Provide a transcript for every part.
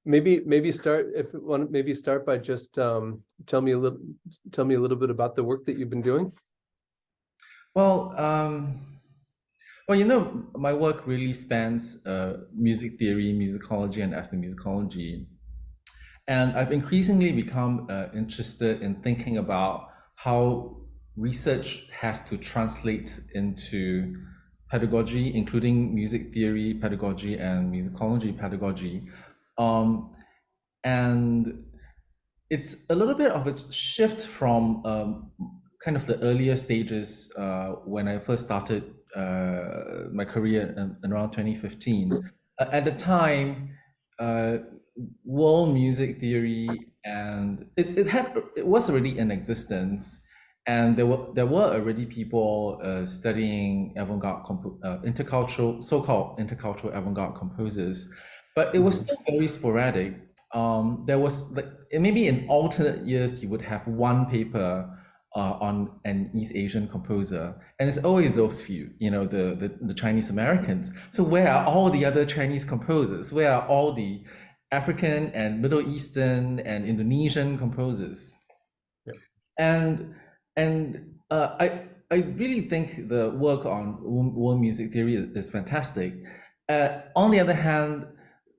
maybe start by just tell me a little bit about the work that you've been doing. Well, my work really spans music theory, musicology, and ethnomusicology. And I've increasingly become interested in thinking about how research has to translate into pedagogy, including music theory pedagogy and musicology pedagogy. And it's a little bit of a shift from kind of the earlier stages when I first started my career in around 2015. At the time, world music theory and it was already in existence, and there were already people studying avant-garde intercultural, so-called intercultural avant-garde composers, but it was still very sporadic. There was like maybe in alternate years you would have one paper on an East Asian composer, and it's always those few, the Chinese Americans. So where are all the other Chinese composers? Where are all the African and Middle Eastern and Indonesian composers? Yep. And I really think the work on world music theory is fantastic. On the other hand,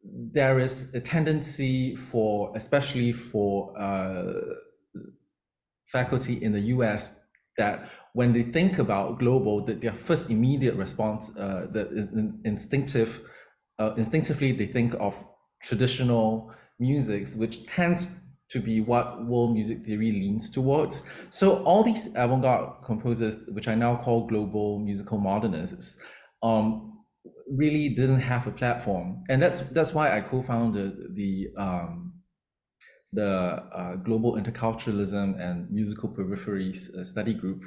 there is a tendency especially for faculty in the US, that when they think about global, that their first immediate response, instinctively they think of traditional musics, which tends to be what world music theory leans towards. So all these avant-garde composers, which I now call global musical modernists, really didn't have a platform, and that's why I co-founded the Global Interculturalism and Musical Peripheries study group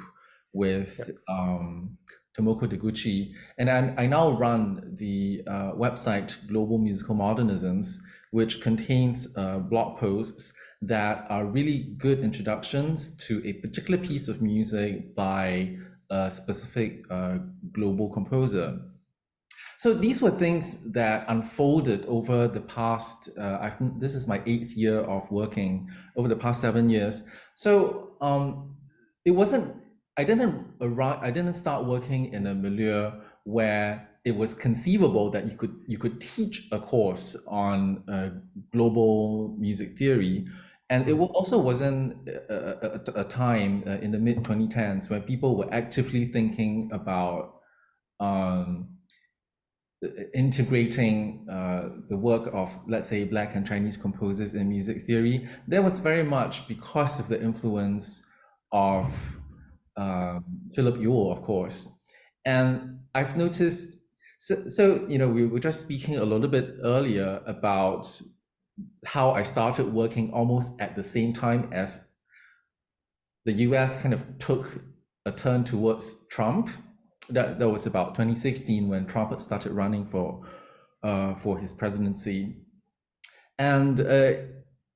with Tomoko Deguchi, and I now run the website Global Musical Modernisms, which contains blog posts that are really good introductions to a particular piece of music by a specific global composer. So these were things that unfolded over the past, this is my 8th year of working, over the past 7 years. So it wasn't, I didn't start working in a milieu where it was conceivable that you could teach a course on global music theory. And it also wasn't a time in the mid-2010s where people were actively thinking about integrating the work of, let's say, Black and Chinese composers in music theory. There was very much because of the influence of Philip Ewell, of course. And I've noticed, so we were just speaking a little bit earlier about how I started working almost at the same time as the US kind of took a turn towards Trump. That was about 2016 when Trump had started running for his presidency. And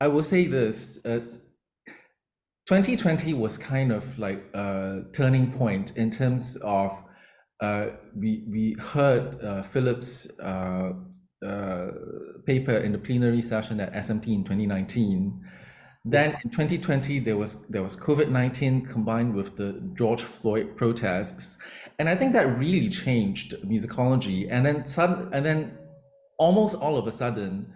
I will say this, 2020 was kind of like a turning point in terms of we heard Philip's paper in the plenary session at SMT in 2019. Then in 2020, there was COVID-19 combined with the George Floyd protests. And I think that really changed musicology. And then almost all of a sudden,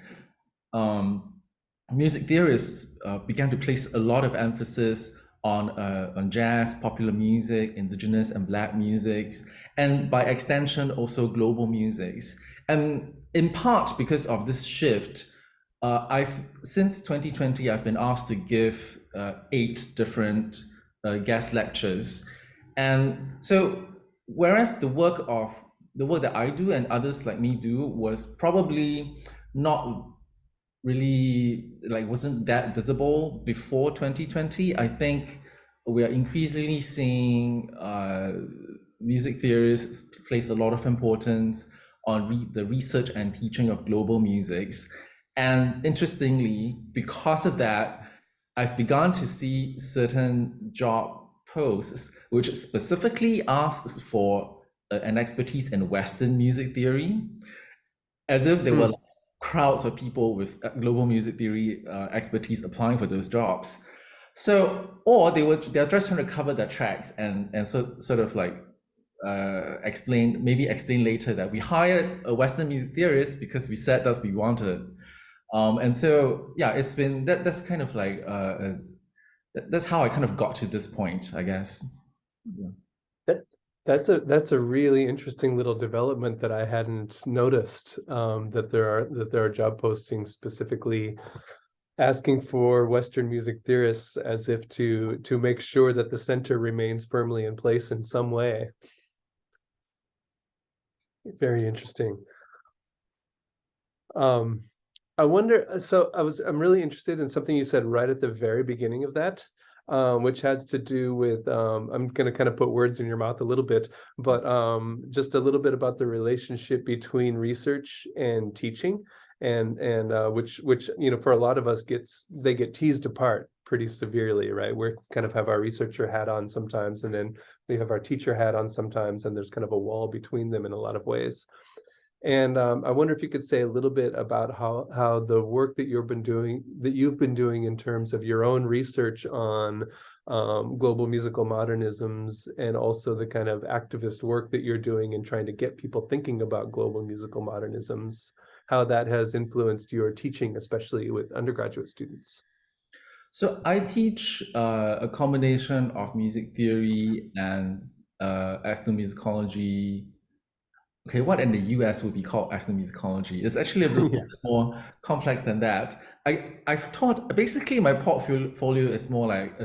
music theorists began to place a lot of emphasis on jazz, popular music, indigenous and Black musics, and by extension, also global musics. And in part because of this shift, since 2020, I've been asked to give 8 different guest lectures. And so, whereas the work that I do and others like me do was probably not really, wasn't that visible before 2020, I think we are increasingly seeing music theorists place a lot of importance on the research and teaching of global musics. And interestingly, because of that, I've begun to see certain job posts which specifically asks for an expertise in Western music theory, as if they were crowds of people with global music theory expertise applying for those jobs. So, or they're just trying to cover their tracks and sort of like explain later that we hired a Western music theorist because we said that's what we wanted. And so yeah, it's been that's kind of like that's how I kind of got to this point, I guess. Yeah. That's a really interesting little development that I hadn't noticed, that there are job postings specifically asking for Western music theorists as if to make sure that the center remains firmly in place in some way. Very interesting. I wonder, so I'm really interested in something you said right at the very beginning of that, which has to do with, I'm going to kind of put words in your mouth a little bit, but just a little bit about the relationship between research and teaching, and which you know, for a lot of us they get teased apart pretty severely, right? We kind of have our researcher hat on sometimes, and then we have our teacher hat on sometimes, and there's kind of a wall between them in a lot of ways. And I wonder if you could say a little bit about how the work that you've been doing in terms of your own research on global musical modernisms, and also the kind of activist work that you're doing in trying to get people thinking about global musical modernisms, how that has influenced your teaching, especially with undergraduate students. So I teach a combination of music theory and ethnomusicology. Okay, what in the US would be called ethnomusicology? It's actually a little Yeah. bit more complex than that. I've taught, basically my portfolio is more like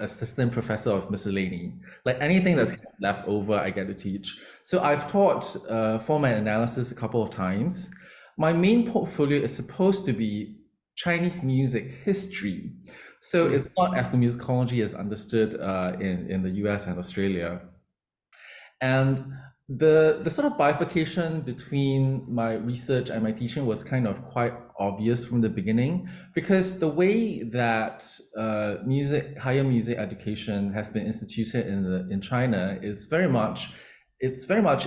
assistant professor of miscellany. Like anything that's kind of left over, I get to teach. So I've taught format analysis a couple of times. My main portfolio is supposed to be Chinese music history. So it's not ethnomusicology as understood in the US and Australia. And the sort of bifurcation between my research and my teaching was kind of quite obvious from the beginning, because the way that higher music education has been instituted in China is very much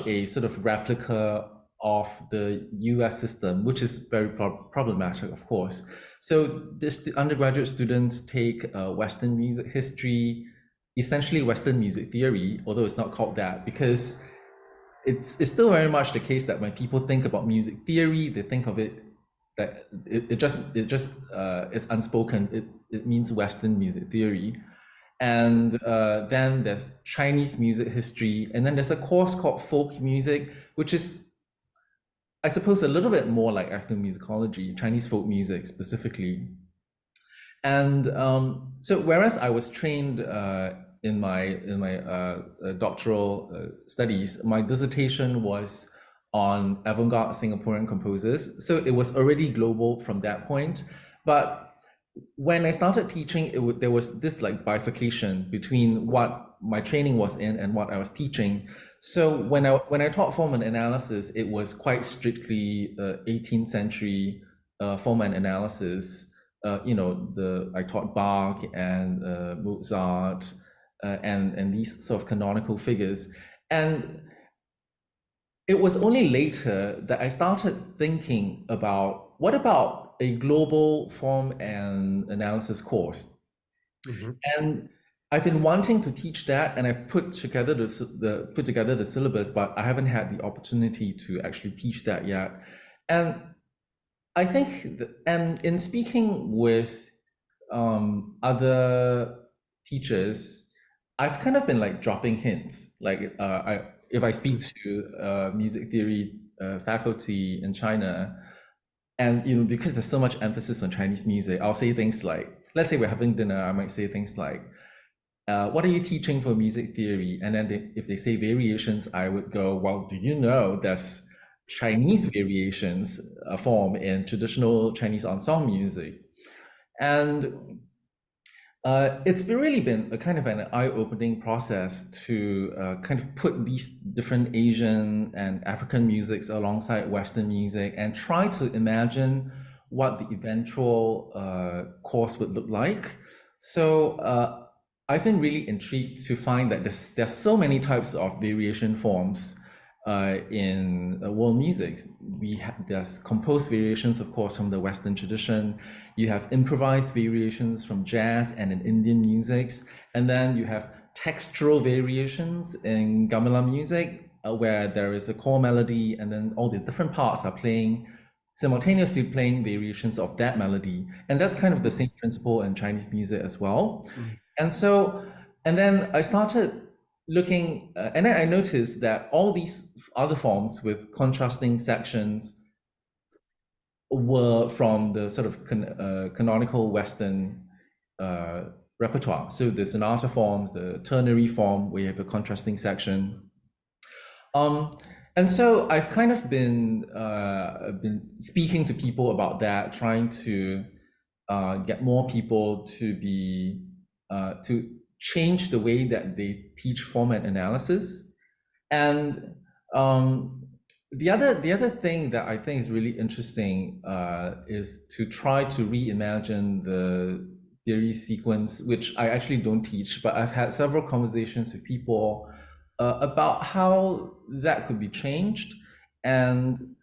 a sort of replica of the US system, which is very problematic, of course. So this undergraduate students take Western music history, essentially Western music theory, although it's not called that, because it's still very much the case that when people think about music theory, they think of it that it just is unspoken. It means Western music theory. And then there's Chinese music history, and then there's a course called folk music, which is, I suppose, a little bit more like ethnomusicology, Chinese folk music specifically. And so whereas I was trained in my doctoral studies, my dissertation was on avant-garde Singaporean composers. So it was already global from that point. But when I started teaching, there was this like bifurcation between what my training was in and what I was teaching. So when I taught format analysis, it was quite strictly 18th century format analysis. I taught Bach and Mozart and these sort of canonical figures. And it was only later that I started thinking about, what about a global form and analysis course? And I've been wanting to teach that, and I've put together the syllabus, but I haven't had the opportunity to actually teach that yet. And I think, and in speaking with other teachers, I've kind of been like dropping hints. Like if I speak to music theory faculty in China, and because there's so much emphasis on Chinese music, I'll say things like, let's say we're having dinner, I might say things like, what are you teaching for music theory? And then if they say variations, I would go, well, do you know there's Chinese variations form in traditional Chinese ensemble music? And it's really been a kind of an eye-opening process to kind of put these different Asian and African musics alongside Western music and try to imagine what the eventual course would look like. So I've been really intrigued to find that there's so many types of variation forms, in world music. There's composed variations, of course, from the Western tradition. You have improvised variations from jazz and in Indian musics, and then you have textural variations in gamelan music, where there is a core melody, and then all the different parts are playing simultaneously playing variations of that melody, and that's kind of the same principle in Chinese music as well. And so, and then I started looking, and then I noticed that all these other forms with contrasting sections were from the sort of canonical Western repertoire. So the sonata forms, the ternary form, where you have a contrasting section. And so I've kind of been speaking to people about that, trying to get more people to be to change the way that they teach format analysis. And the other thing that I think is really interesting is to try to reimagine the theory sequence, which I actually don't teach, but I've had several conversations with people about how that could be changed. And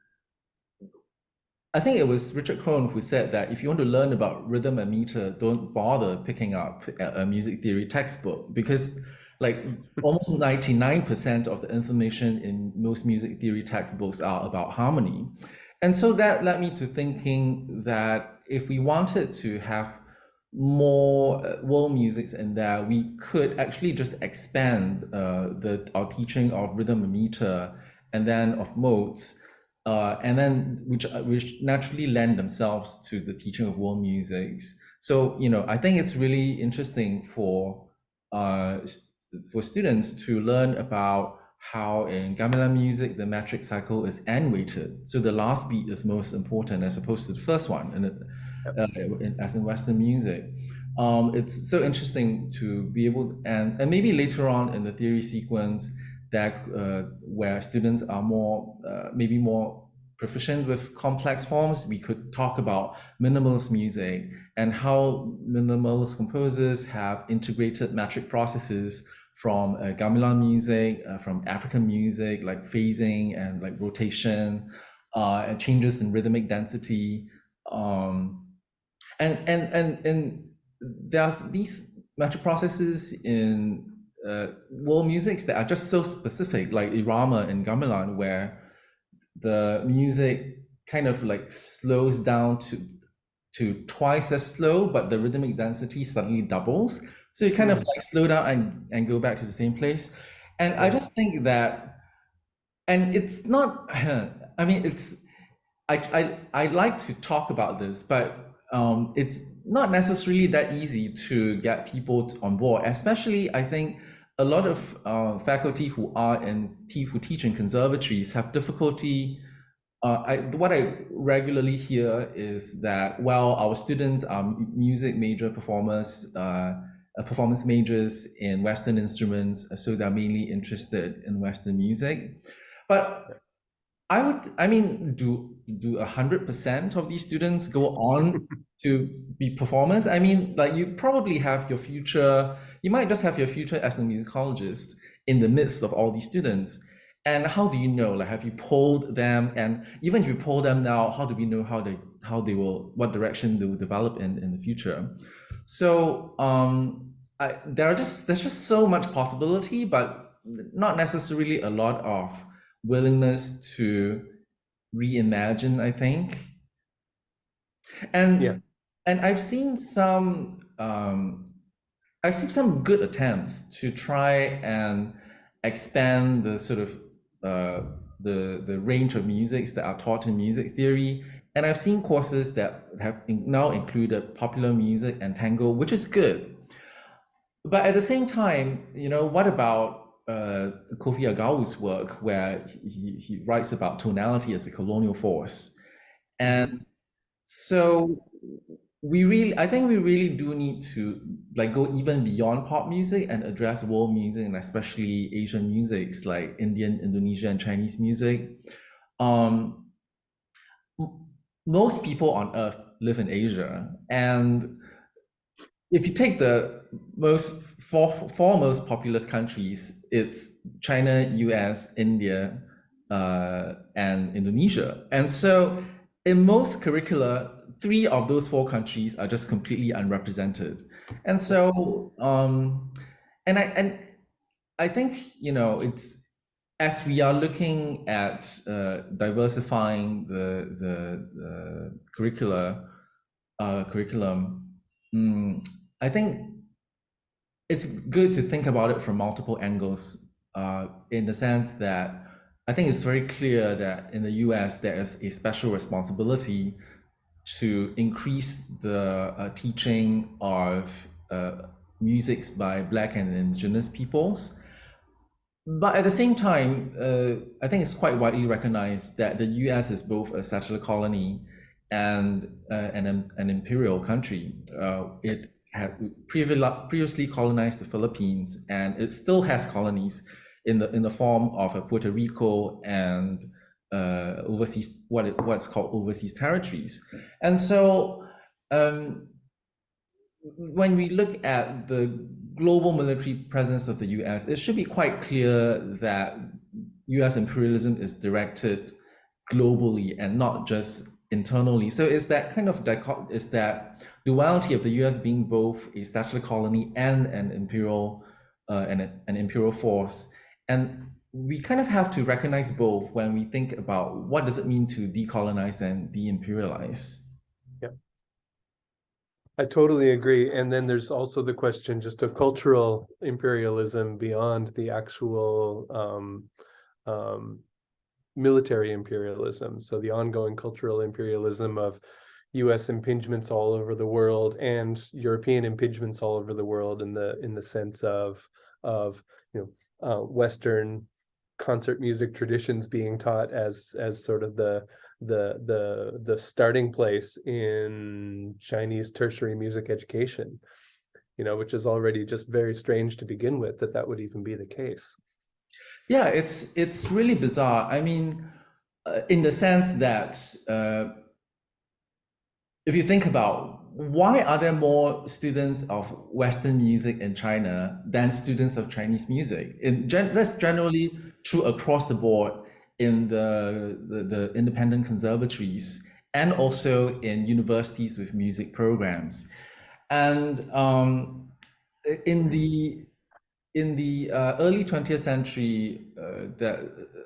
I think it was Richard Crone who said that if you want to learn about rhythm and meter, don't bother picking up a music theory textbook, because like almost 99% of the information in most music theory textbooks are about harmony. And so that led me to thinking that if we wanted to have more world musics in there, we could actually just expand our teaching of rhythm and meter, and then of modes, and then which naturally lend themselves to the teaching of world musics. So I think it's really interesting for students to learn about how in gamelan music the metric cycle is n-weighted. So the last beat is most important as opposed to the first one, and as in Western music. It's so interesting to be able, and maybe later on in the theory sequence that where students are maybe more proficient with complex forms, we could talk about minimalist music and how minimalist composers have integrated metric processes from gamelan music, from African music, like phasing and like rotation, and changes in rhythmic density. And there's these metric processes in world musics that are just so specific, like irama and gamelan, where the music kind of like slows down to twice as slow, but the rhythmic density suddenly doubles. So you kind of like slow down and go back to the same place. And I just think that, and it's not, I mean, I like to talk about this, but it's not necessarily that easy to get people on board. Especially, I think a lot of faculty who teach in conservatories have difficulty. What I regularly hear is that, well, our students are music major performers, performance majors in Western instruments, so they're mainly interested in Western music. But I mean, do 100% of these students go on to be performers? I mean, like you probably have your future, you might just have your future ethnomusicologist in the midst of all these students. And how do you know? Like, have you polled them? And even if you poll them now, how do we know what direction they will develop in the future? So there's just so much possibility, but not necessarily a lot of willingness to reimagine, I think. And I've seen some good attempts to try and expand the sort of the range of musics that are taught in music theory. And I've seen courses that have now included popular music and tango, which is good. But at the same time, what about Kofi Agawu's work, where he writes about tonality as a colonial force? And so I think we really do need to like go even beyond pop music and address world music, and especially Asian musics like Indian, Indonesian, and Chinese music. Most people on Earth live in Asia, and if you take the four most populous countries, it's China, US, India, and Indonesia. And so in most curricula, three of those four countries are just completely unrepresented. And so, and I think, you know, it's as we are looking at diversifying the curriculum, I think it's good to think about it from multiple angles, in the sense that I think it's very clear that in the US there is a special responsibility to increase the teaching of musics by Black and Indigenous peoples. But at the same time, I think it's quite widely recognized that the US is both a settler colony and an imperial country. It had previously colonized the Philippines, and it still has colonies in the form of Puerto Rico and overseas, what's called overseas territories. And so when we look at the global military presence of the US, it should be quite clear that US imperialism is directed globally and not just internally. So it's that kind of is that duality of the US being both a statutory colony and an imperial an imperial force. And we kind of have to recognize both when we think about what does it mean to decolonize and deimperialize. Yeah, I totally agree. And then there's also the question just of cultural imperialism beyond the actual military imperialism. So the ongoing cultural imperialism of US impingements all over the world and European impingements all over the world in the sense of Western concert music traditions being taught as sort of the starting place in Chinese tertiary music education, which is already just very strange to begin with that would even be the case. Yeah, it's really bizarre. I mean, in the sense that if you think about why are there more students of Western music in China than students of Chinese music? That's generally true across the board in the independent conservatories and also in universities with music programs. And in the early 20th century,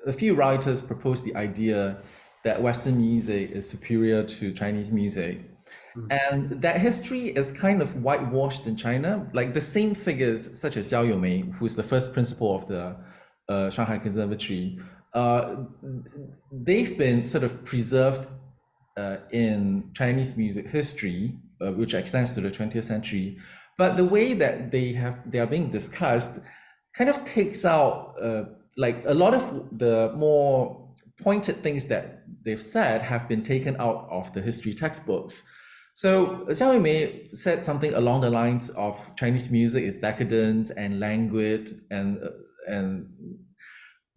a few writers proposed the idea that Western music is superior to Chinese music. And that history is kind of whitewashed in China. Like the same figures, such as Xiao Youmei, who's the first principal of the Shanghai Conservatory, they've been sort of preserved in Chinese music history, which extends to the 20th century. But the way that they are being discussed kind of takes out like a lot of the more pointed things that they've said have been taken out of the history textbooks. So Xiao Youmei said something along the lines of Chinese music is decadent and languid, and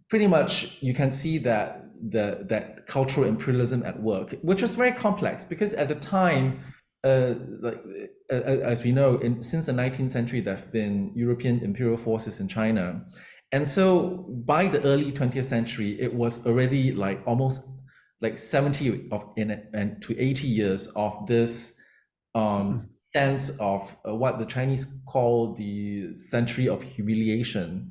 pretty much you can see that that cultural imperialism at work, which was very complex because at the time, as we know, since the 19th century, there have been European imperial forces in China. And so by the early 20th century, it was already like almost like 70 to 80 years of this sense of what the Chinese call the century of humiliation.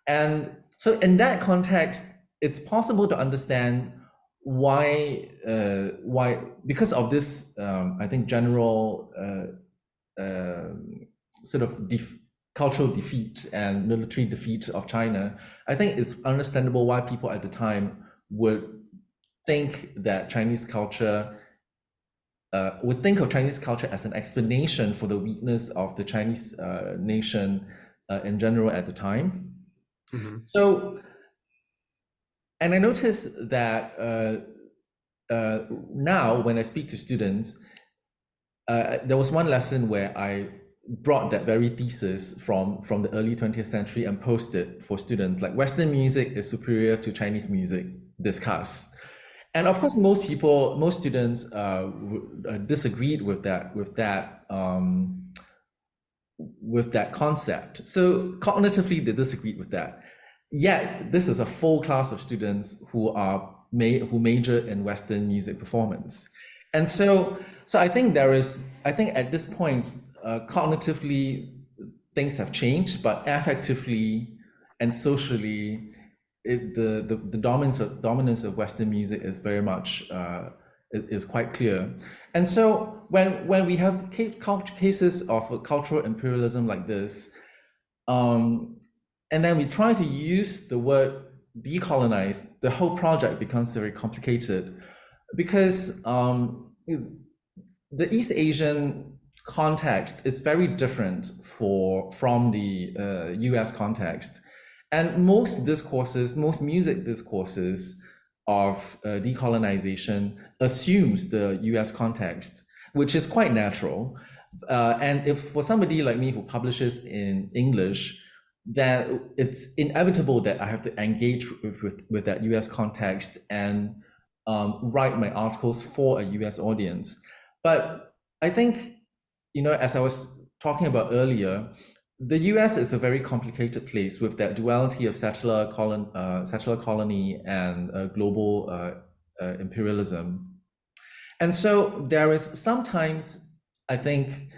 And so in that context, it's possible to understand why because of this, I think general sort of cultural defeat and military defeat of China, I think it's understandable why people at the time would think that Chinese culture would think of Chinese culture as an explanation for the weakness of the Chinese nation in general at the time. So, and I noticed that now when I speak to students, there was one lesson where I brought that very thesis from the early 20th century and posted for students, like Western music is superior to Chinese music, discuss. And of course, most students disagreed with that concept. So cognitively, they disagreed with that. yet this is a full class of students who who major in Western music performance. And so I think I think at this point, cognitively things have changed, but affectively and socially, the dominance of Western music is very much is quite clear. And so when we have cases of cultural imperialism like this, and then we try to use the word decolonize, the whole project becomes very complicated because the East Asian context is very different from the US context. And most discourses, most music discourses of decolonization assumes the US context, which is quite natural. And if for somebody like me who publishes in English, then it's inevitable that I have to engage with that US context and write my articles for a US audience. But I think, as I was talking about earlier, the US is a very complicated place with that duality of settler colony and global imperialism. And so there is sometimes, I think,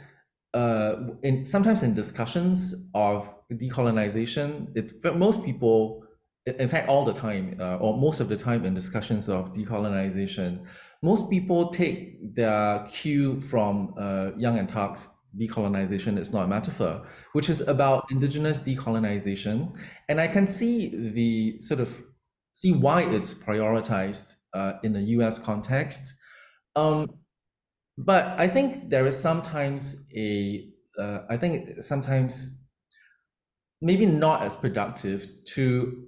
sometimes in discussions of decolonization, most people, in fact, all the time, or most of the time in discussions of decolonization, most people take their cue from Young and Tuck's Decolonization Is Not a Metaphor, which is about indigenous decolonization. And I can see why it's prioritized in the US context. But I think there is sometimes maybe not as productive to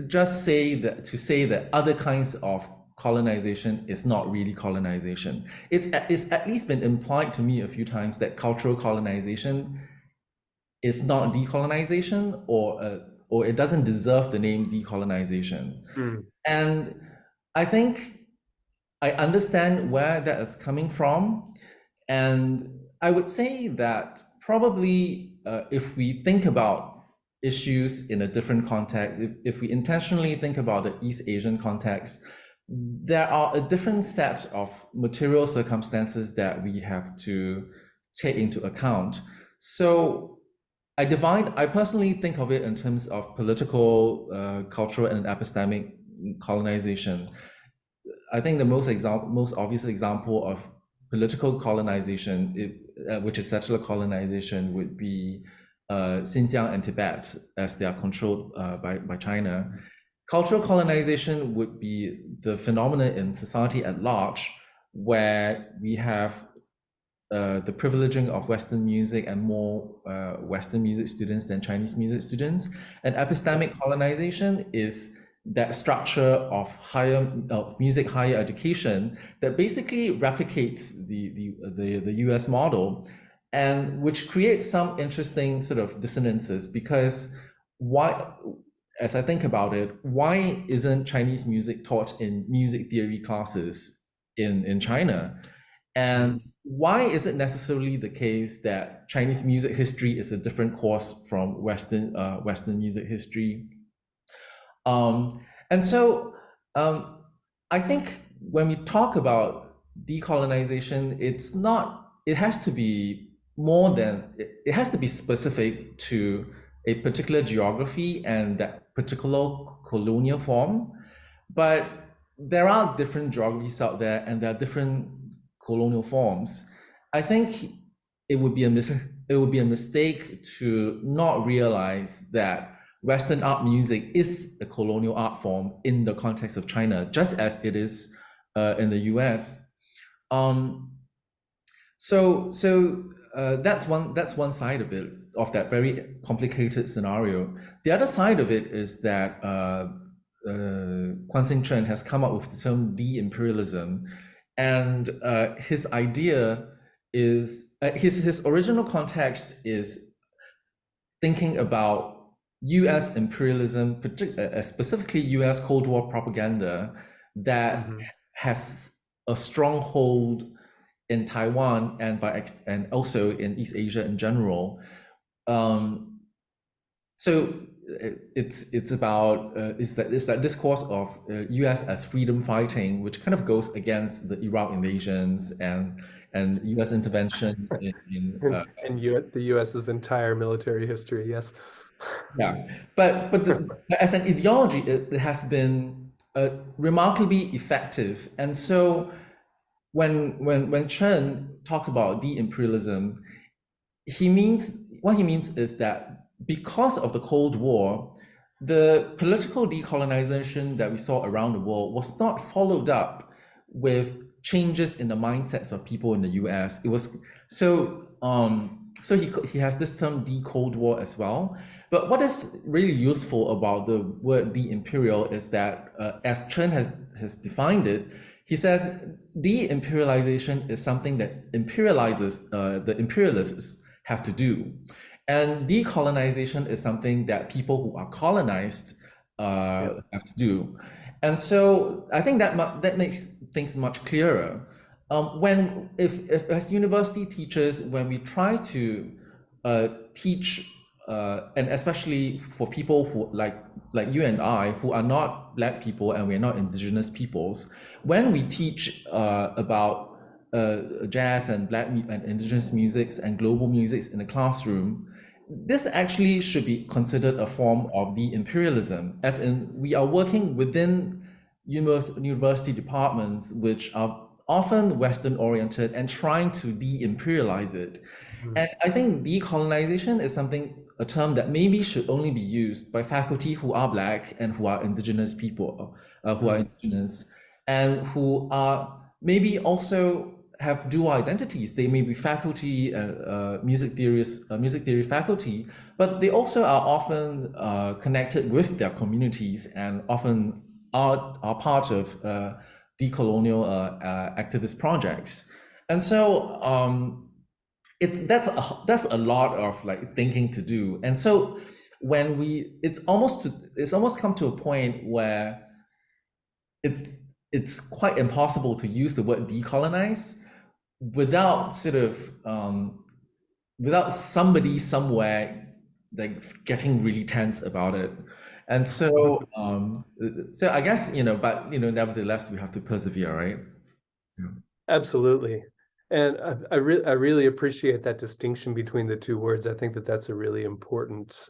just say that other kinds of colonization is not really colonization. It's at least been implied to me a few times that cultural colonization is not decolonization, or it doesn't deserve the name decolonization. And I think I understand where that is coming from. And I would say that probably if we think about issues in a different context, if we intentionally think about the East Asian context, there are a different set of material circumstances that we have to take into account. So I personally think of it in terms of political, cultural, and epistemic colonization. I think the most obvious example of political colonization, which is settler colonization, would be Xinjiang and Tibet, as they are controlled by China. Cultural colonization would be the phenomenon in society at large, where we have the privileging of Western music and more Western music students than Chinese music students. And epistemic colonization is that structure of music higher education that basically replicates the US model, and which creates some interesting sort of dissonances, because as I think about it, why isn't Chinese music taught in music theory classes in China? And why is it necessarily the case that Chinese music history is a different course from Western music history? And so I think when we talk about decolonization, it has to be more than, it has to be specific to a particular geography and that particular colonial form. But there are different geographies out there, and there are different colonial forms. I think it would be a mistake to not realize that Western art music is a colonial art form in the context of China, just as it is in the US. So that's one side of it, of that very complicated scenario. The other side of it is that Kwan Sing Chen has come up with the term deimperialism, and his idea is his original context is thinking about US imperialism, specifically US Cold War propaganda that has a stronghold in Taiwan and also in East Asia in general. So it's about it's that discourse of U.S. as freedom fighting, which kind of goes against the Iraq invasions and U.S. intervention in And the US's entire military history, yes. yeah, but as an ideology, it has been remarkably effective. And so when Chen talks about de-imperialism, what he means is that because of the Cold War, the political decolonization that we saw around the world was not followed up with changes in the mindsets of people in the US. It was so he has this term de-Cold War as well. But what is really useful about the word de-imperial is that, as Chen has defined it, he says de-imperialization is something that imperializes the imperialists have to do. And decolonization is something that people who are colonized have to do. And so I think that makes things much clearer. If as university teachers, when we try to teach, and especially for people who like you and I, who are not Black people and we're not indigenous peoples, when we teach about jazz and Black and indigenous musics and global musics in the classroom, this actually should be considered a form of de-imperialism, as in we are working within university departments which are often Western oriented and trying to de-imperialize it. And I think decolonization is a term that maybe should only be used by faculty who are Black and who are indigenous people, who are indigenous, and who are maybe also have dual identities. They may be faculty, music theory faculty, but they also are often connected with their communities and often are part of decolonial activist projects. And so that's a lot of like thinking to do. And so when it's almost come to a point where it's quite impossible to use the word decolonize without without somebody somewhere like getting really tense about it. And so so I guess, but nevertheless we have to persevere, right? Yeah. Absolutely. And I really appreciate that distinction between the two words. I think that that's a really important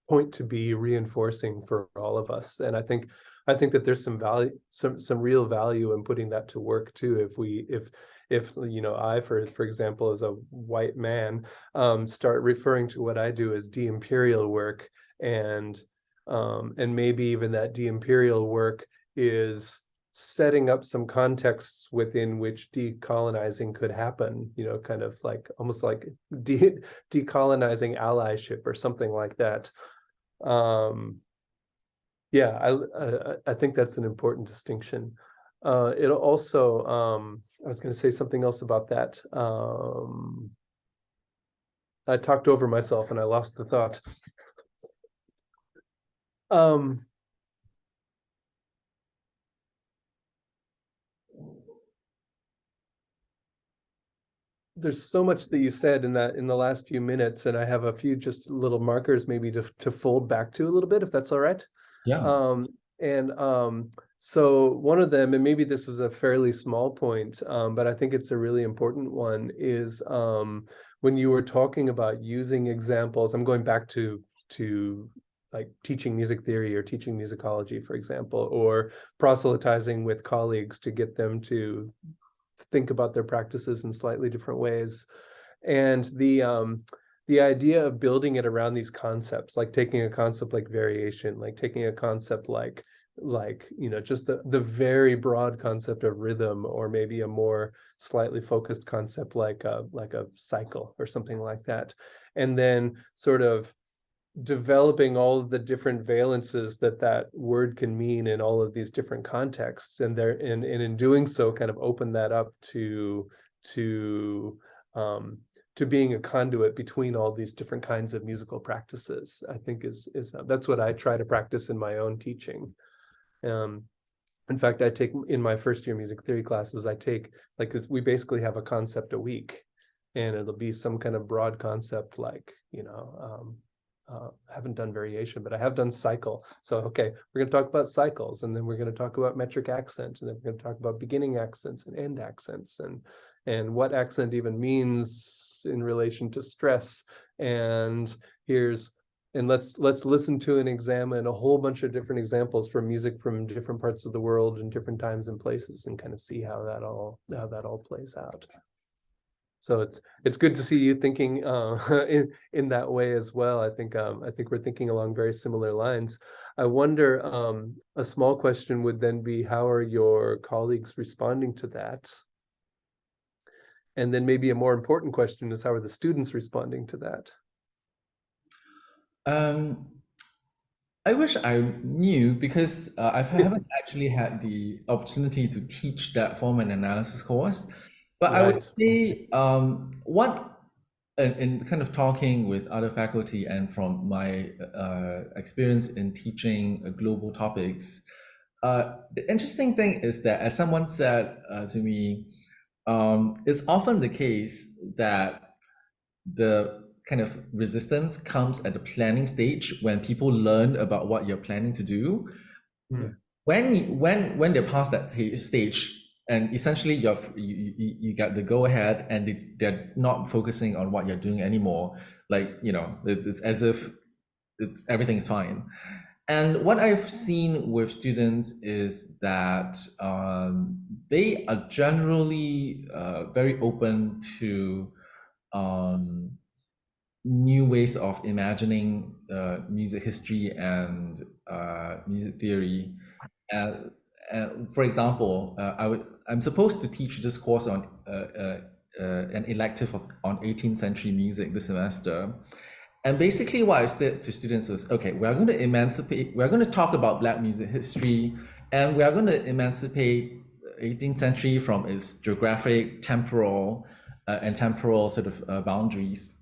point to be reinforcing for all of us. And I think that there's some value, some real value in putting that to work too. If I, for example, as a white man, start referring to what I do as de-imperial work, and maybe even that de-imperial work is setting up some contexts within which decolonizing could happen, kind of like almost like decolonizing allyship or something like that. Yeah, I think that's an important distinction. It'll also, I was going to say something else about that. I talked over myself and I lost the thought. There's so much that you said in the last few minutes, and I have a few just little markers maybe to fold back to a little bit, if that's all right. Yeah. So one of them, and maybe this is a fairly small point, but I think it's a really important one, is when you were talking about using examples. I'm going back to like teaching music theory or teaching musicology, for example, or proselytizing with colleagues to get them to think about their practices in slightly different ways. And the idea of building it around these concepts, like taking a concept like variation, like taking a concept like just the very broad concept of rhythm, or maybe a more slightly focused concept like a cycle or something like that, and then sort of developing all of the different valences that word can mean in all of these different contexts, and in doing so kind of open that up to being a conduit between all these different kinds of musical practices. I think that's what I try to practice in my own teaching. In fact, I take in my first year music theory classes, because we basically have a concept a week, and it'll be some kind of broad concept like haven't done variation, but I have done cycle. So, okay, we're going to talk about cycles, and then we're going to talk about metric accent, and then we're going to talk about beginning accents and end accents, and what accent even means in relation to stress. And let's listen to and examine a whole bunch of different examples from music from different parts of the world and different times and places, and kind of see how that all plays out. So it's good to see you thinking in that way as well. I think we're thinking along very similar lines. I wonder, a small question would then be, how are your colleagues responding to that? And then maybe a more important question is, how are the students responding to that? Um, I wish I knew, because I haven't actually had the opportunity to teach that form and analysis course. But I would Right. say in kind of talking with other faculty and from my experience in teaching global topics, the interesting thing is that, as someone said to me, it's often the case that the kind of resistance comes at the planning stage, when people learn about what you're planning to do. Mm. When they're past that stage, and essentially you get the go ahead, and they're not focusing on what you're doing anymore. Like, it's as if everything's fine. And what I've seen with students is that they are generally very open to new ways of imagining music history and music theory. For example, I'm supposed to teach this course on an elective on 18th century music this semester. And basically what I said to students was, okay, we're going to talk about Black music history, and we are going to emancipate 18th century from its geographic, temporal, and temporal sort of boundaries.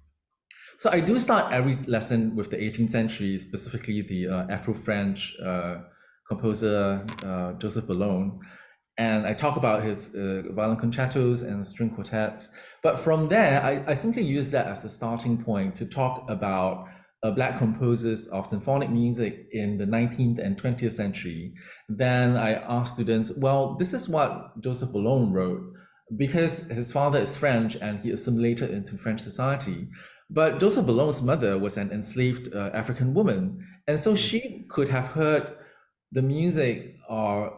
So I do start every lesson with the 18th century, specifically the Afro-French composer Joseph Boulogne. And I talk about his violin concertos and string quartets. But from there, I simply use that as a starting point to talk about Black composers of symphonic music in the 19th and 20th century. Then I ask students, well, this is what Joseph Boulogne wrote, because his father is French and he assimilated into French society. But Joseph Boulogne's mother was an enslaved African woman, and so she could have heard the music, or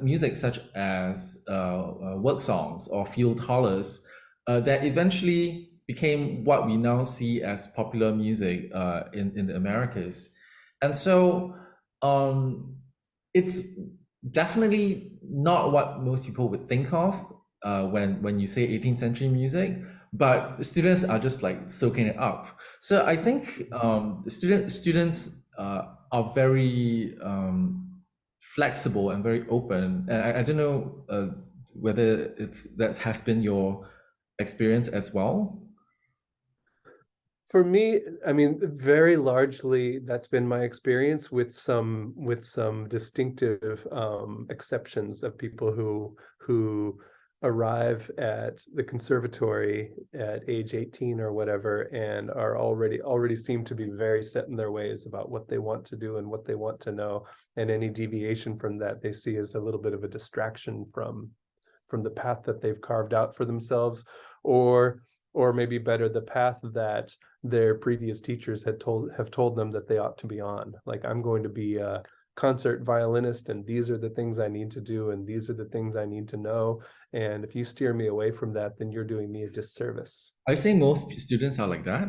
music such as work songs or field hollers that eventually became what we now see as popular music in the Americas. And so it's definitely not what most people would think of when you say 18th century music, but students are just like soaking it up. So I think students are very flexible and very open. And I don't know whether that has been your experience as well. For me, I mean, very largely that's been my experience, with some distinctive exceptions of people who arrive at the conservatory at age 18 or whatever, and are already seem to be very set in their ways about what they want to do and what they want to know, and any deviation from that they see as a little bit of a distraction from the path that they've carved out for themselves, or maybe better, the path that their previous teachers have told them that they ought to be on. Like, I'm going to be a concert violinist, and these are the things I need to do, and these are the things I need to know. And if you steer me away from that, then you're doing me a disservice. I say most students are like that.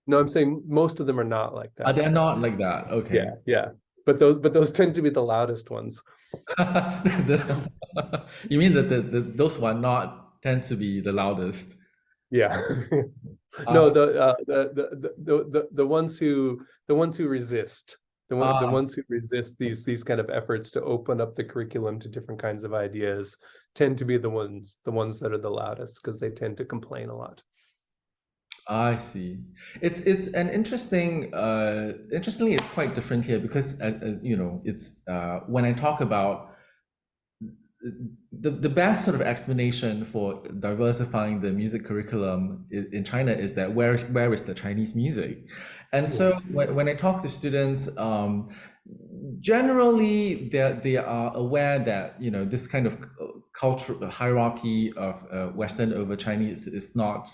No, I'm saying most of them are not like that. They're not like that. Okay. Yeah. But those tend to be the loudest ones. You mean that those who are not tend to be the loudest? Yeah. Uh, No, the ones who resist, the ones who resist these kind of efforts to open up the curriculum to different kinds of ideas tend to be the ones that are the loudest, because they tend to complain a lot. I see. It's an interesting. Interestingly, it's quite different here, because it's when I talk about the best sort of explanation for diversifying the music curriculum in China is that where is the Chinese music? And so when I talk to students, generally they are aware that this kind of cultural hierarchy of Western over Chinese is not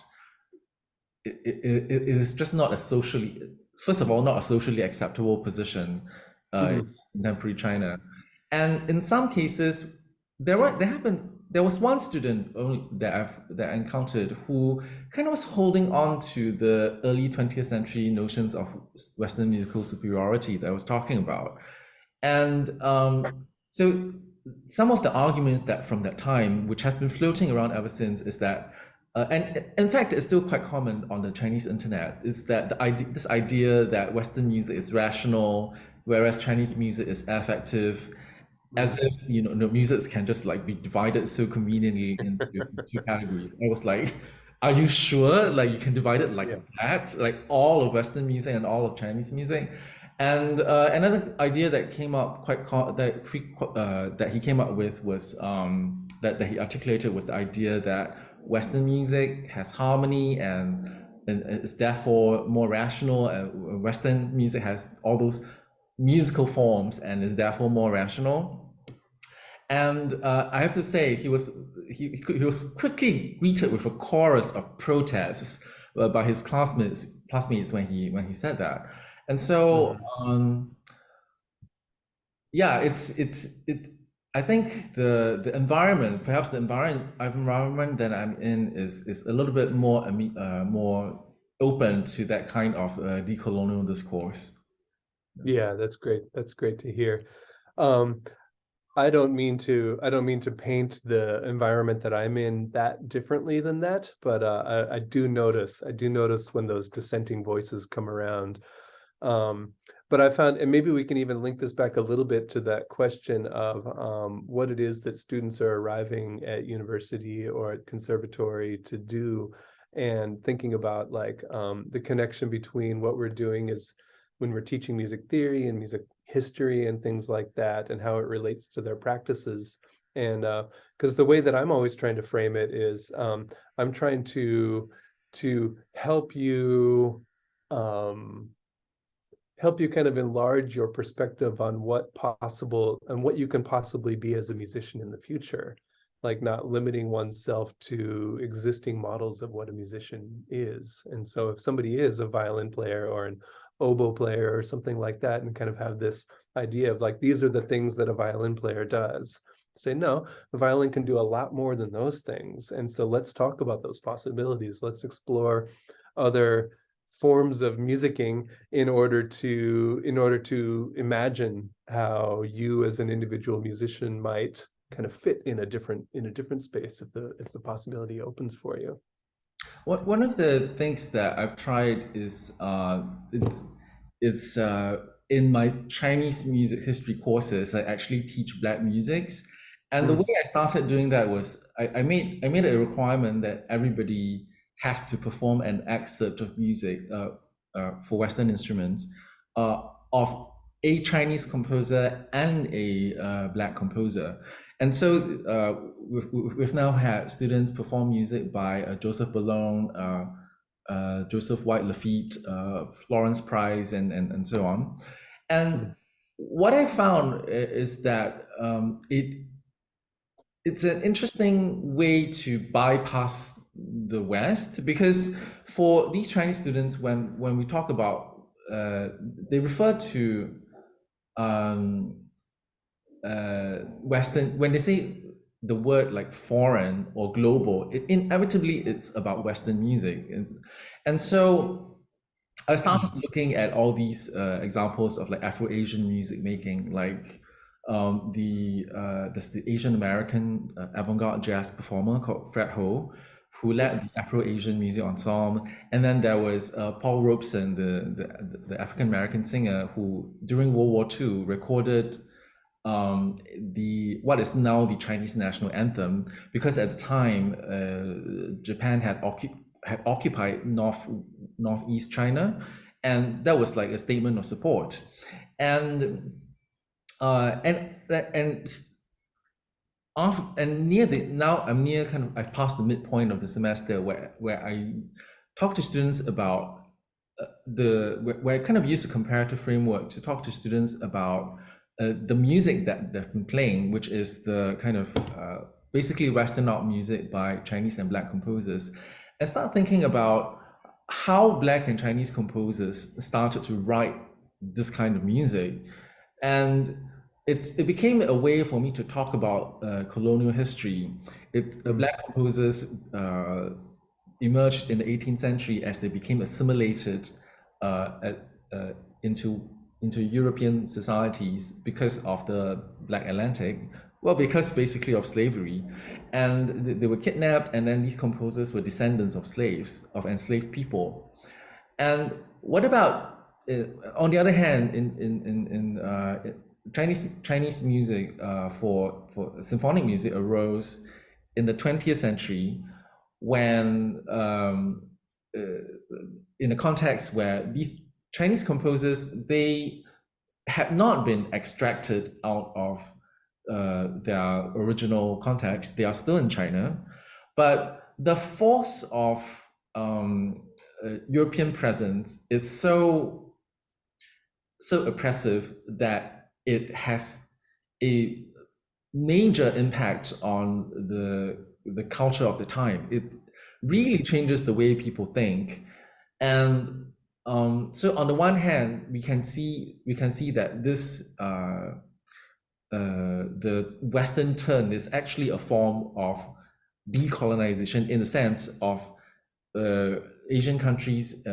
it is just not a socially, first of all, not a socially acceptable position in contemporary China. And in some cases, there was one student only that I encountered who kind of was holding on to the early 20th century notions of Western musical superiority that I was talking about. And so some of the arguments that from that time, which have been floating around ever since, is that and in fact, it's still quite common on the Chinese internet, is that this idea that Western music is rational, whereas Chinese music is affective, as if no music can just like be divided so conveniently into two categories. I was like, are you sure? Like you can divide it like that, like all of Western music and all of Chinese music? And another idea that came up that he came up with was that he articulated was the idea that Western music has harmony and is therefore more rational, and Western music has all those musical forms and is therefore more rational. And I have to say, he was quickly greeted with a chorus of protests by his classmates when he said that. And so, yeah, I think the environment, perhaps the environment that I'm in is a little bit more open to that kind of decolonial discourse. Yeah, that's great. That's great to hear. I don't mean to paint the environment that I'm in that differently than that, but I do notice when those dissenting voices come around. But I found, and maybe we can even link this back a little bit to that question of what it is that students are arriving at university or at conservatory to do, and thinking about like the connection between what we're doing is when we're teaching music theory and music history and things like that, and how it relates to their practices. And because the way that I'm always trying to frame it is I'm trying to help you kind of enlarge your perspective on what possible and what you can possibly be as a musician in the future, like not limiting oneself to existing models of what a musician is. And so if somebody is a violin player or an oboe player or something like that, and kind of have this idea of like, these are the things that a violin player does, say, no, the violin can do a lot more than those things. And so let's talk about those possibilities. Let's explore other forms of musicking in order to imagine how you as an individual musician might kind of fit in a different space if the possibility opens for you. One of the things that I've tried is it's in my Chinese music history courses, I actually teach black musics. And the way I started doing that was I made it a requirement that everybody has to perform an excerpt of music for Western instruments of a Chinese composer and a black composer. And so we've now had students perform music by Joseph Boulogne, Joseph White Lafitte, Florence Price, and so on. And what I found is that it's an interesting way to bypass the West, because for these Chinese students, when we talk about, they refer to Western, when they say the word like foreign or global, inevitably it's about Western music. And so I started looking at all these examples of like Afro Asian music making, like there's the Asian American avant-garde jazz performer called Fred Ho, who led the Afro Asian music ensemble. And then there was Paul Robeson, the African American singer, who during World War II recorded what is now the Chinese national anthem, because at the time Japan had occupied northeast China, and that was like a statement of support. And and now I'm near kind of, I've passed the midpoint of the semester where I talk to students about where I kind of use a comparative framework to talk to students about the music that they've been playing, which is the kind of basically Western art music by Chinese and Black composers, and start thinking about how Black and Chinese composers started to write this kind of music. And it became a way for me to talk about colonial history. Black composers emerged in the 18th century as they became assimilated at, into European societies because of the Black Atlantic. Well, because basically of slavery, and they were kidnapped, and then these composers were descendants of slaves, of enslaved people. And what about, on the other hand, in Chinese music for symphonic music arose in the 20th century when in a context where these Chinese composers, they had not been extracted out of their original context. They are still in China, but the force of European presence is so oppressive that it has a major impact on the culture of the time. It really changes the way people think, and so on the one hand, we can see that this the Western turn is actually a form of decolonization in the sense of Asian countries,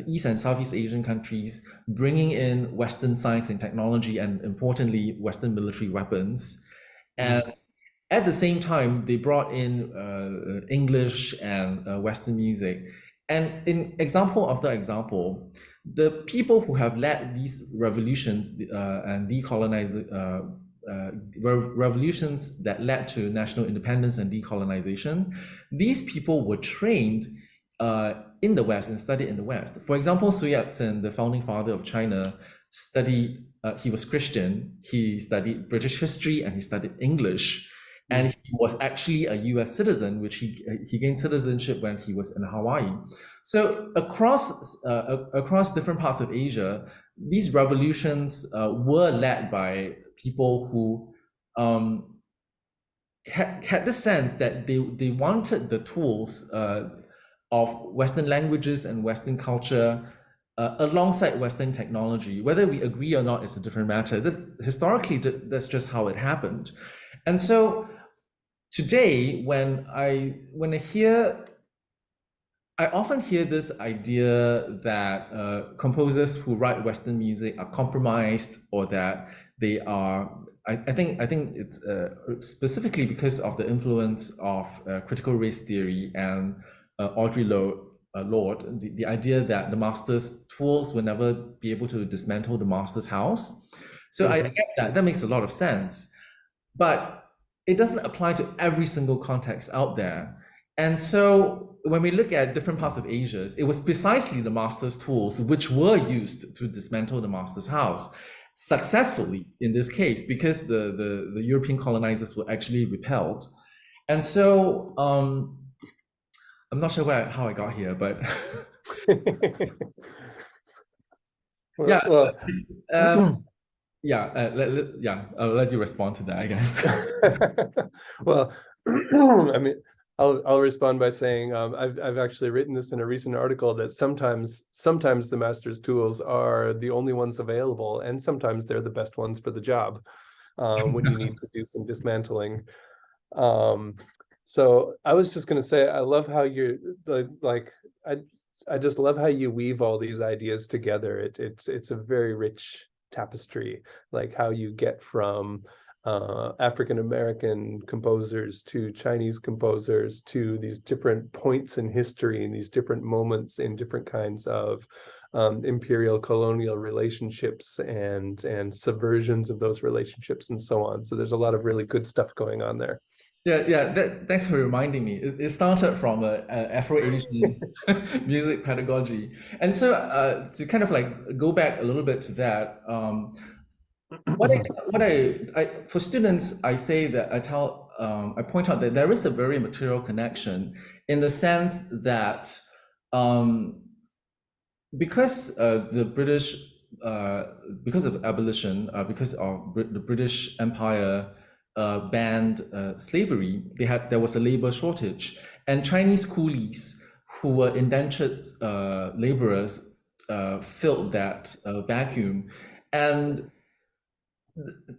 East and Southeast Asian countries, bringing in Western science and technology, and importantly, Western military weapons. And at the same time, they brought in English and Western music. And in example after example, the people who have led these revolutions and revolutions that led to national independence and decolonization, these people were trained in the West and studied in the West. For example, Sun Yat-sen, the founding father of China, studied, he was Christian, he studied British history, and he studied English. And he was actually a US citizen, which he gained citizenship when he was in Hawaii. So across different parts of Asia, these revolutions were led by people who had the sense that they wanted the tools of Western languages and Western culture alongside Western technology. Whether we agree or not is a different matter. Historically, that's just how it happened. And so today, when I often hear this idea that composers who write Western music are compromised, or that they are, I think it's specifically because of the influence of critical race theory and Audre Lorde, the idea that the master's tools will never be able to dismantle the master's house. So I get that. That makes a lot of sense. But it doesn't apply to every single context out there. And so when we look at different parts of Asia, it was precisely the master's tools which were used to dismantle the master's house successfully in this case, because the European colonizers were actually repelled. And so I'm not sure how I got here, but Well, I'll let you respond to that, I guess. well, I mean, I'll respond by saying I've actually written this in a recent article that sometimes the master's tools are the only ones available, and sometimes they're the best ones for the job when you need to do some dismantling. So I was just going to say, I love how you're like, I just love how you weave all these ideas together. It's a very rich tapestry, like how you get from African American composers to Chinese composers to these different points in history and these different moments in different kinds of imperial colonial relationships and subversions of those relationships and so on. So there's a lot of really good stuff going on there. Thanks for reminding me. It started from Afro Asian music pedagogy, and so to kind of like go back a little bit to that. For students, I say that I tell I point out that there is a very material connection in the sense that because the British, because of abolition, because of the British Empire banned slavery, there was a labor shortage, and Chinese coolies who were indentured laborers filled that vacuum, and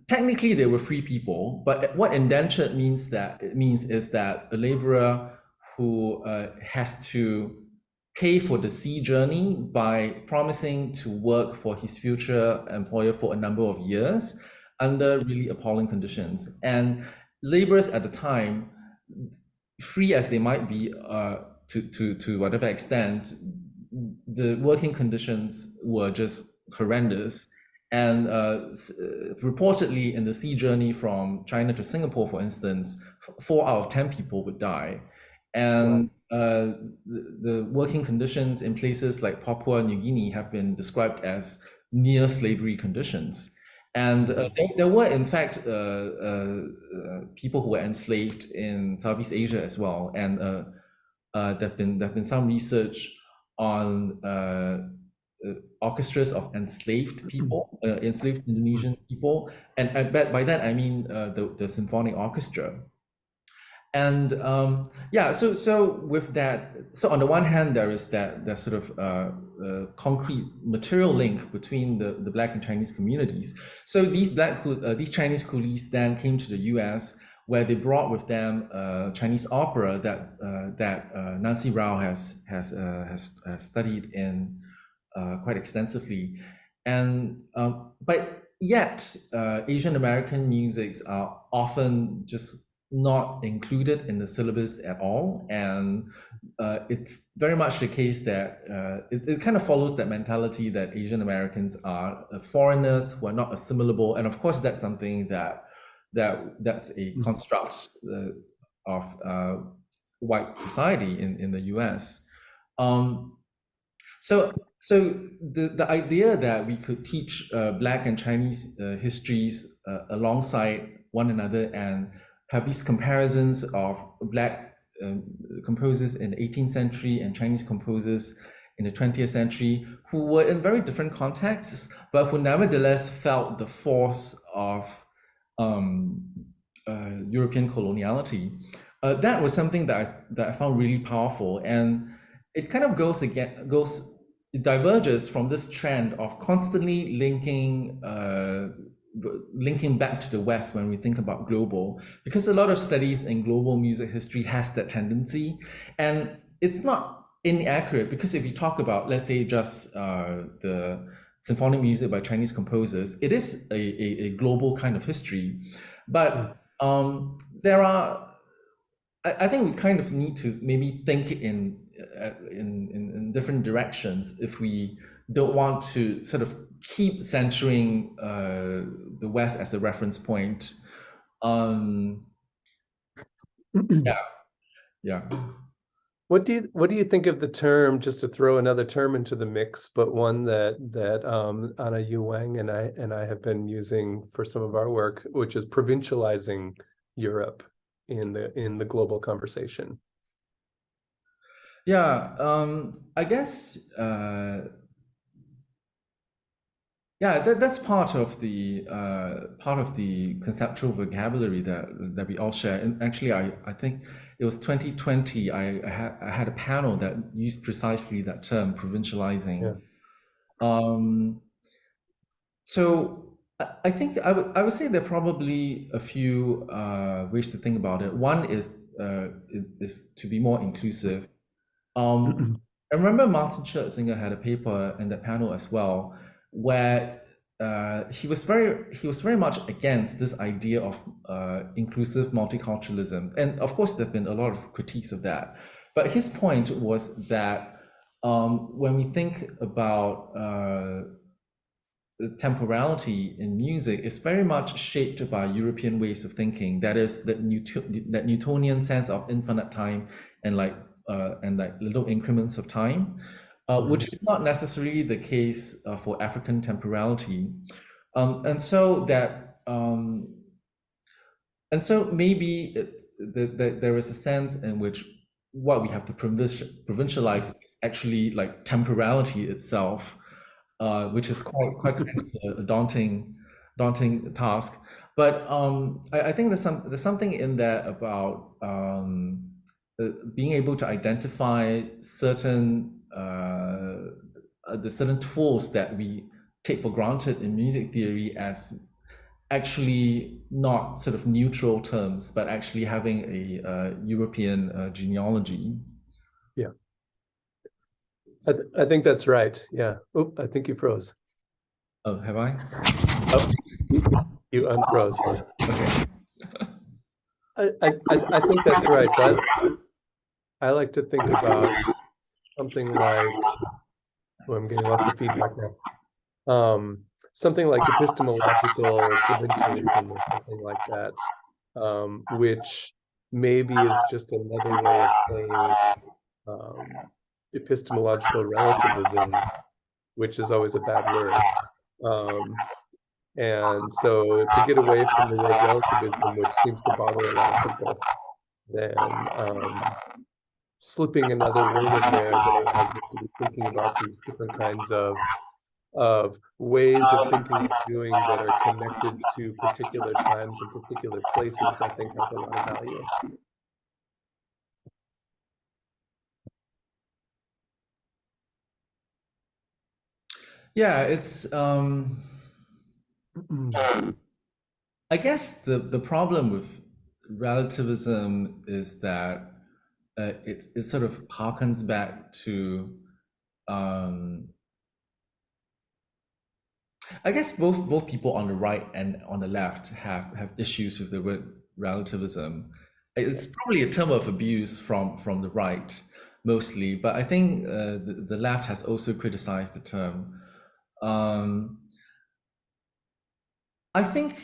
technically they were free people. But what indentured means is that a laborer who has to pay for the sea journey by promising to work for his future employer for a number of years under really appalling conditions. And laborers at the time, free as they might be to whatever extent, the working conditions were just horrendous. And reportedly, in the sea journey from China to Singapore, for instance, 4 out of 10 people would die. And the working conditions in places like Papua New Guinea have been described as near slavery conditions. And there were, in fact, people who were enslaved in Southeast Asia as well. And there've been some research on orchestras of enslaved people, enslaved Indonesian people, and by that I mean the symphonic orchestra. And yeah, so with that, so on the one hand, there is that sort of concrete material link between the Black and Chinese communities. So these Chinese coolies then came to the U.S., where they brought with them Chinese opera that Nancy Rao has studied in quite extensively, and but yet Asian American musics are often just not included in the syllabus at all. And it's very much the case that it kind of follows that mentality that Asian Americans are foreigners who are not assimilable. And of course, that's something that's a construct of white society in the US. So the idea that we could teach Black and Chinese histories alongside one another and have these comparisons of Black composers in the 18th century and Chinese composers in the 20th century who were in very different contexts, but who nevertheless felt the force of European coloniality. That was something that I found really powerful, and it kind of it diverges from this trend of constantly linking back to the West when we think about global, because a lot of studies in global music history has that tendency, and it's not inaccurate, because if you talk about, let's say, just the symphonic music by Chinese composers, it is a global kind of history. But there are, I think we kind of need to maybe think in different directions if we don't want to sort of keep centering the West as a reference point. Yeah. What do you think of the term, just to throw another term into the mix, but one that Anna Yu Wang and I have been using for some of our work, which is provincializing Europe in the global conversation? Yeah, I guess yeah, that's part of the conceptual vocabulary that we all share. And actually, I think it was 2020. I had a panel that used precisely that term, provincializing. Yeah. So I think I would say there are probably a few ways to think about it. One is to be more inclusive. I remember Martin Schertzinger had a paper in that panel as well, where he was very much against this idea of inclusive multiculturalism, and of course there have been a lot of critiques of that. But his point was that when we think about temporality in music, it's very much shaped by European ways of thinking. That is that Newtonian sense of infinite time and like little increments of time. Which is not necessarily the case for African temporality. And so that And so maybe there is a sense in which what we have to provincialize is actually like temporality itself, which is quite kind of a daunting task. But I think there's something in there about being able to identify the certain tools that we take for granted in music theory as actually not sort of neutral terms, but actually having a European genealogy. Yeah, I think that's right. Yeah. Oh, I think you froze. Oh, have I? Oh, you unfroze. Okay. I think that's right. So I like to think about something like, oh, I'm getting lots of feedback now. Something like epistemological provincialism or something like that, which maybe is just another way of saying epistemological relativism, which is always a bad word. And so to get away from the word relativism, which seems to bother a lot of people, then slipping another word in there that allows us to be thinking about these different kinds of ways of thinking and doing that are connected to particular times and particular places, I think has a lot of value. Yeah, it's I guess the problem with relativism is that it sort of harkens back to I guess both people on the right and on the left have issues with the word relativism. It's probably a term of abuse from the right mostly, but I think the left has also criticized the term. I think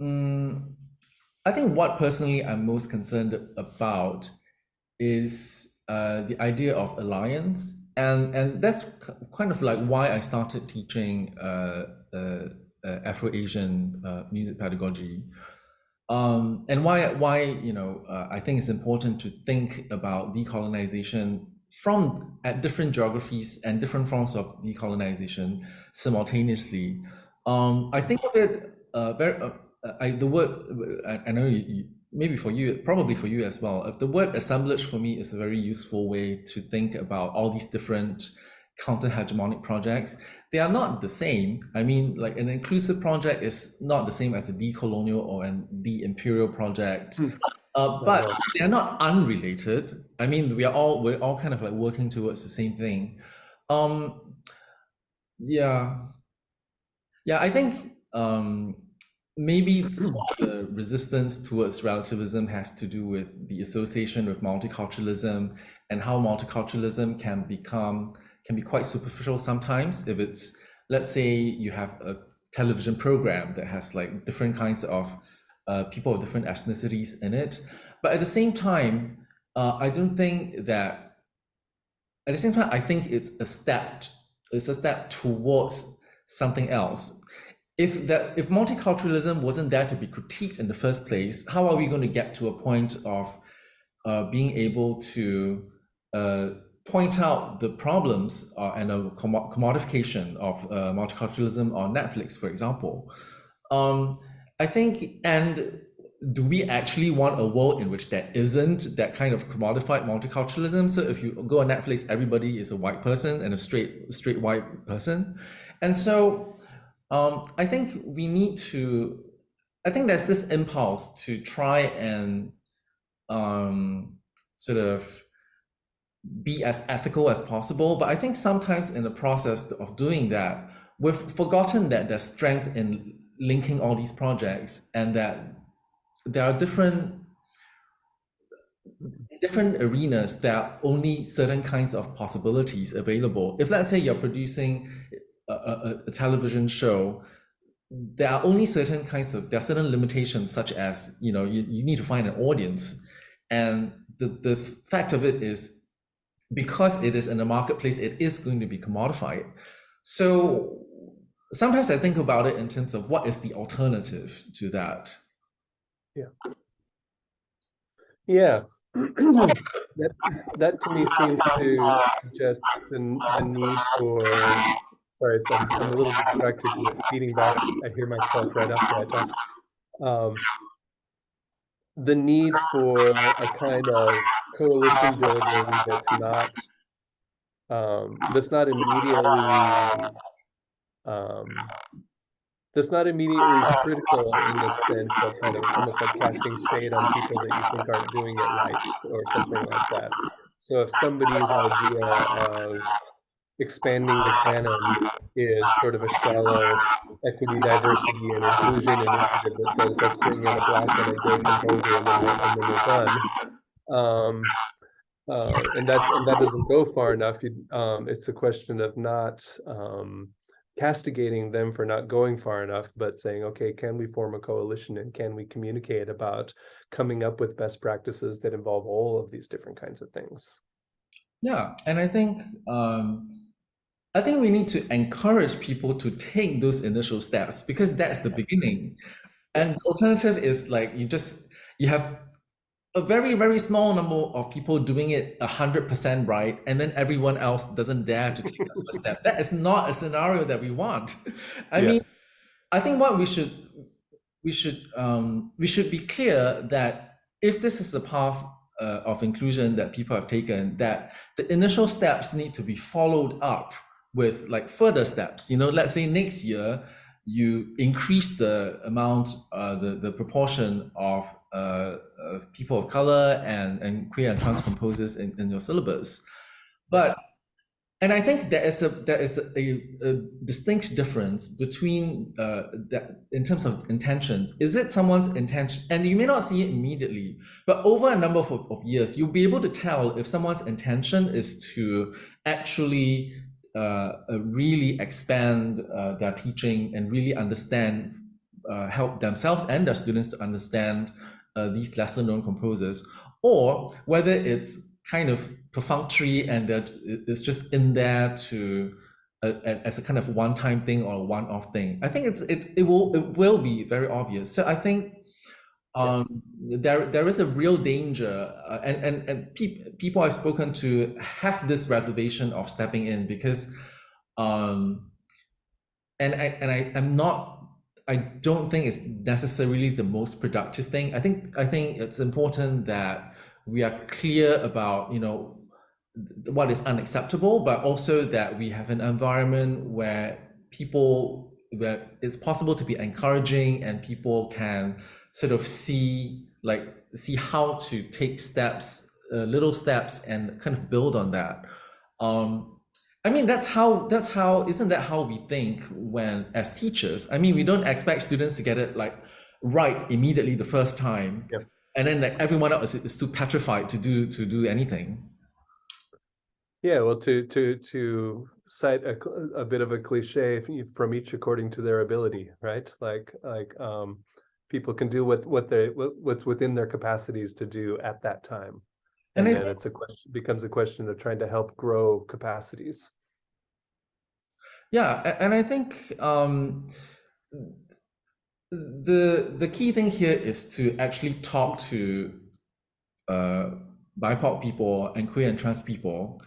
I think what personally I'm most concerned about is the idea of alliance, and that's kind of like why I started teaching Afro Asian music pedagogy, and why I think it's important to think about decolonization from at different geographies and different forms of decolonization simultaneously. I think of it the word I know maybe for you, probably for you as well. The word assemblage for me is a very useful way to think about all these different counter-hegemonic projects. They are not the same. I mean, like an inclusive project is not the same as a decolonial or an deimperial project. But they are not unrelated. I mean, we're all kind of like working towards the same thing. Yeah, yeah. I think maybe some of the resistance towards relativism has to do with the association with multiculturalism and how multiculturalism can be quite superficial sometimes. If it's, let's say you have a television program that has like different kinds of people of different ethnicities in it, but at the same time, I don't think that. At the same time, I think it's a step towards something else. If multiculturalism wasn't there to be critiqued in the first place, how are we going to get to a point of being able to point out the problems and a commodification of multiculturalism on Netflix, for example? I think, and do we actually want a world in which there isn't that kind of commodified multiculturalism? So if you go on Netflix, everybody is a white person and a straight white person, and so. I think we need to. I think there's this impulse to try and sort of be as ethical as possible. But I think sometimes in the process of doing that, we've forgotten that there's strength in linking all these projects and that there are different arenas, there are only certain kinds of possibilities available. If let's say you're producing a television show, there are only certain there are certain limitations, such as you need to find an audience, and the fact of it is, because it is in the marketplace, it is going to be commodified. So sometimes I think about it in terms of what is the alternative to that. Yeah. That to me seems to suggest the need for, sorry, I'm a little distracted because it's feeding back. I hear myself right after I talk. The need for a kind of coalition building that's not immediately um, that's not immediately critical in the sense of kind of almost like casting shade on people that you think aren't doing it right or something like that. So if somebody's idea of expanding the canon is sort of a shallow equity, diversity, and inclusion initiative that says let's bring in a black and a gay composer and then we're done. Um, and that doesn't go far enough. It's a question of not castigating them for not going far enough, but saying, okay, can we form a coalition and can we communicate about coming up with best practices that involve all of these different kinds of things? Yeah, and I think we need to encourage people to take those initial steps because that's the beginning. Yeah. And the alternative is like you have a very, very small number of people doing it 100% right, and then everyone else doesn't dare to take that first step. That is not a scenario that we want. I Yeah. mean, I think what we should be clear that if this is the path of inclusion that people have taken, that the initial steps need to be followed up with like further steps. You know, let's say next year you increase the amount, the proportion of people of color and queer and trans composers in your syllabus, but and I think there is a distinct difference between that in terms of intentions. Is it someone's intention? And you may not see it immediately, but over a number of years, you'll be able to tell if someone's intention is to actually really expand their teaching and really understand, help themselves and their students to understand these lesser known composers, or whether it's kind of perfunctory and that it's just in there to as a kind of one-time thing or a one-off thing. I think it will be very obvious. So I think there is a real danger, and people I've spoken to have this reservation of stepping in because, I'm not. I don't think it's necessarily the most productive thing. I think it's important that we are clear about, you know, what is unacceptable, but also that we have an environment where it's possible to be encouraging and people can sort of see how to take steps, little steps, and kind of build on that. I mean, isn't that how we think when as teachers? I mean, we don't expect students to get it like right immediately the first time, Yeah. and then like everyone else is too petrified to do anything. Yeah, well, to cite a bit of a cliche, from each according to their ability, right? People can do what's within their capacities to do at that time, And and I then think, becomes a question of trying to help grow capacities. yeah, and I think the key thing here is to actually talk to uh, BIPOC people and queer and trans people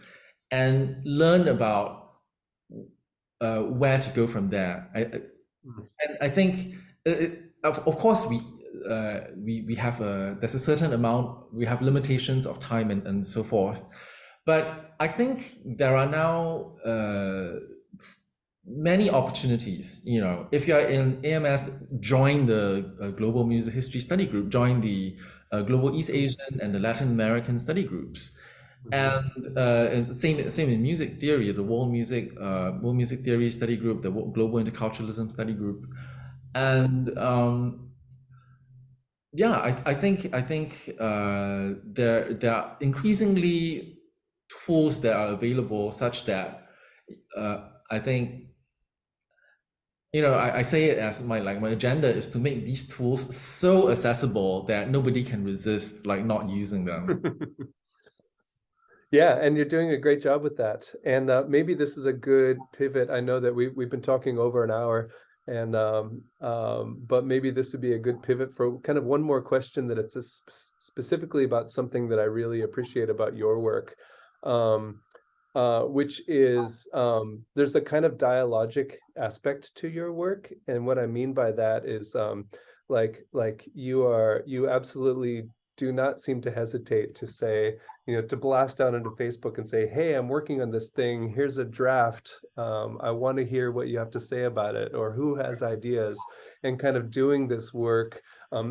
and learn about where to go from there. And I think, of course, we have there's a certain amount, we have limitations of time and so forth. But I think there are now many opportunities. You know, if you're in AMS, join the Global Music History Study Group, join the Global East Asian and the Latin American study groups. And same in music theory, the World Music Theory Study Group, the Global Interculturalism Study Group, and yeah, I think there are increasingly tools that are available such that I think, you know, I say it as my agenda is to make these tools so accessible that nobody can resist like not using them. Yeah, and you're doing a great job with that. And maybe this is a good pivot. I know that we've been talking over an hour, But maybe this would be a good pivot for kind of one more question that it's specifically about something that I really appreciate about your work, um, which is there's a kind of dialogic aspect to your work, and what I mean by that is like you absolutely do not seem to hesitate to say, to blast out into Facebook and say, hey, I'm working on this thing, here's a draft, I want to hear what you have to say about it, or who has ideas, and kind of doing this work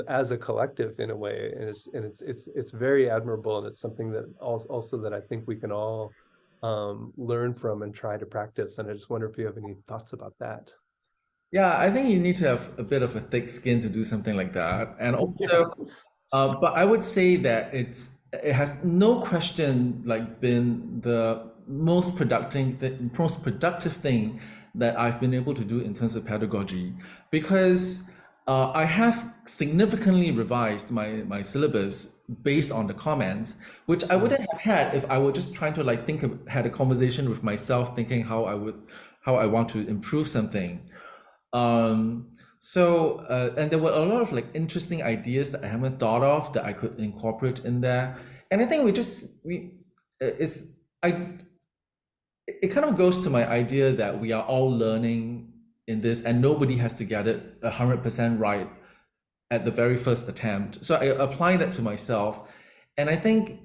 as a collective in a way, and it's very admirable, and it's something that also that I think we can all learn from and try to practice. And I just wonder if you have any thoughts about that. Yeah, I think you need to have a bit of a thick skin to do something like that. And Yeah. also, but I would say that it has no question like been the most productive thing that I've been able to do in terms of pedagogy, because I have significantly revised my syllabus based on the comments, which I Mm, wouldn't have had if I were just trying to like had a conversation with myself, thinking how I want to improve something. And there were a lot of like interesting ideas that I haven't thought of that I could incorporate in there. And I think it's, I, it kind of goes to my idea that we are all learning in this and nobody has to get it 100% right at the very first attempt. So I apply that to myself. And I think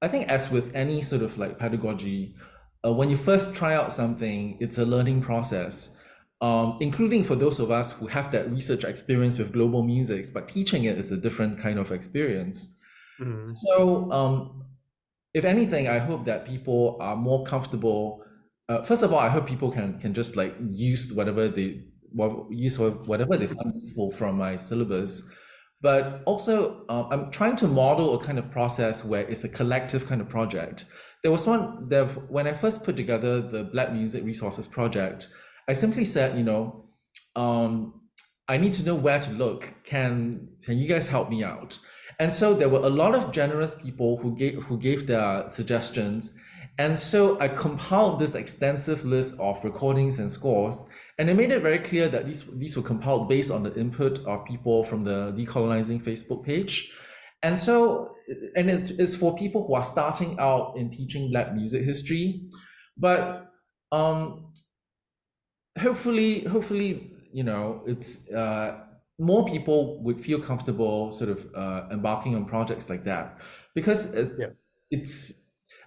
as with any sort of like pedagogy, when you first try out something, it's a learning process, including for those of us who have that research experience with global musics, but teaching it is a different kind of experience. mm, So, if anything, I hope that people are more comfortable. First of all, I hope people can just like use whatever they find useful from my syllabus. But also, I'm trying to model a kind of process where it's a collective kind of project. There was one there when I first put together the Black Music Resources Project. I simply said, um, I need to know where to look. Can you guys help me out? And so there were a lot of generous people who gave their suggestions. And so I compiled this extensive list of recordings and scores, and I made it very clear that these were compiled based on the input of people from the Decolonizing Facebook page. And so, and it's for people who are starting out in teaching Black music history, but um, hopefully, it's more people would feel comfortable sort of embarking on projects like that, because yeah. it's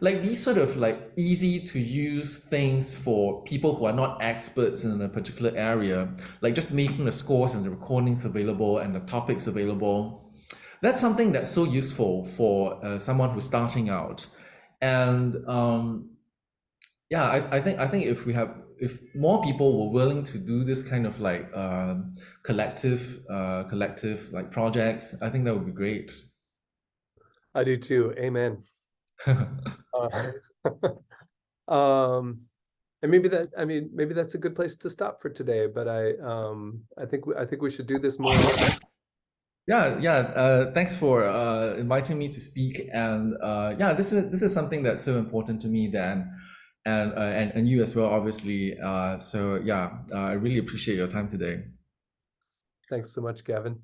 like these sort of like easy to use things for people who are not experts in a particular area, like just making the scores and the recordings available and the topics available. That's something that's so useful for someone who's starting out. And yeah, I think if more people were willing to do this kind of like collective like projects, I think that would be great. I do too. Amen. Uh, um, and maybe that's a good place to stop for today. But I think we should do this more often. Yeah. Thanks for inviting me to speak. And yeah, this is something that's so important to me, Dan, and you as well, obviously. So yeah, I really appreciate your time today. Thanks so much, Gavin.